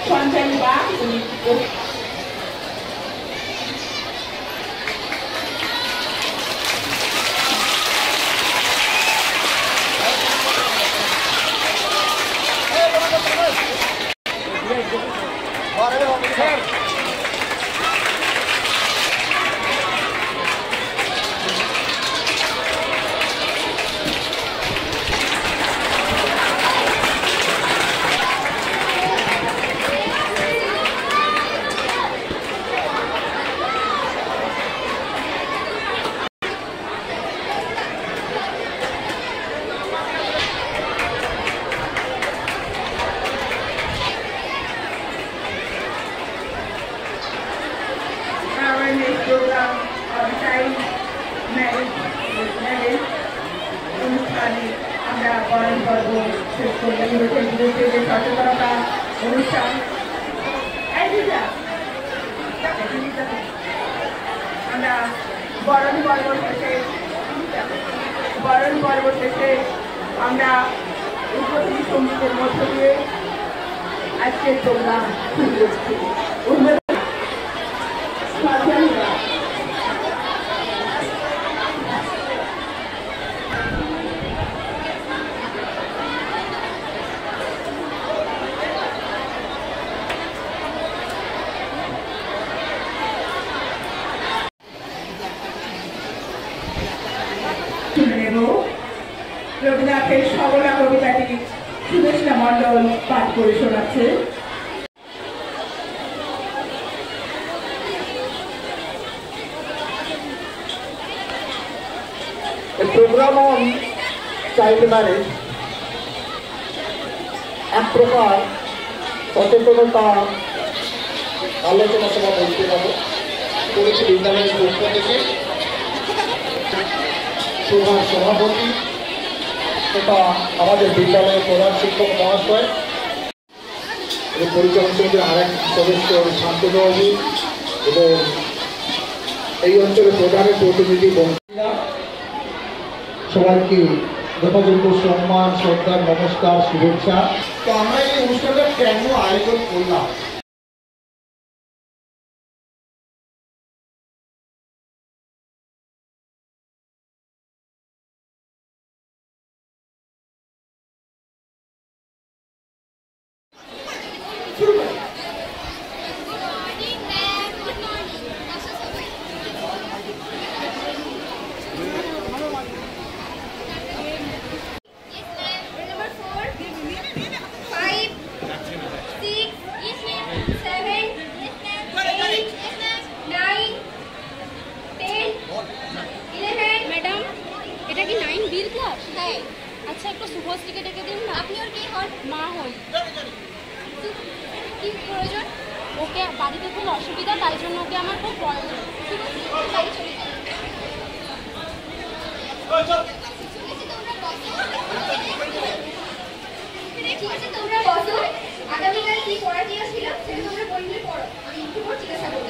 সঞ্চারী বা program of child marriage অনুষ্ঠানে আমরা বরণ পর্ব শেষ করলাম। বিরুদ্ধে যে সচেতনতা অনুষ্ঠান আমরা বরণ পর্ব শেষে আমরা উদ্বোধনী সঙ্গীতের মধ্য দিয়ে আজকের প্রোগ্রাম শুরু করছি। রবীন্দ্রনাথের সবলা কবিতাটি সুদেশনা মন্ডল পাঠ করে শোনাচ্ছে। A program on child marriage এক প্রকার সচেতনতা আলোচনা সভা বলতে পারো করেছে বিদ্যালয়ের পক্ষ থেকে সভার সভাপতি তথা আমাদের বিদ্যালয়ের প্রধান শিক্ষক মহাশয় এবং পরিচালন সমিতির আরেক সদস্য শান্তবাবু এবং এই অঞ্চলের প্রধানের প্রতিনিধি বন্ধুরা সবাইকে যথাযোগ্য সম্মান শ্রদ্ধা নমস্কার শুভেচ্ছা। তো আমরা এই অনুষ্ঠানটা কেন আয়োজন করলাম अच्छा एक शुभश्री के डेके दिन ना अपनी और की हन माँ हन की प्रयोजन ओके बाड़ीते खूब असुविधा ताई जन्य ओके आमार खूब प्रयोजन बाड़ी चले ঠিক আছে তোমরা বসো আগামীকাল কি পড়া দিয়েছিলাম সেটা তোমরা বই নিয়ে পড়ো আমি একটু পর জিজ্ঞাসা করব।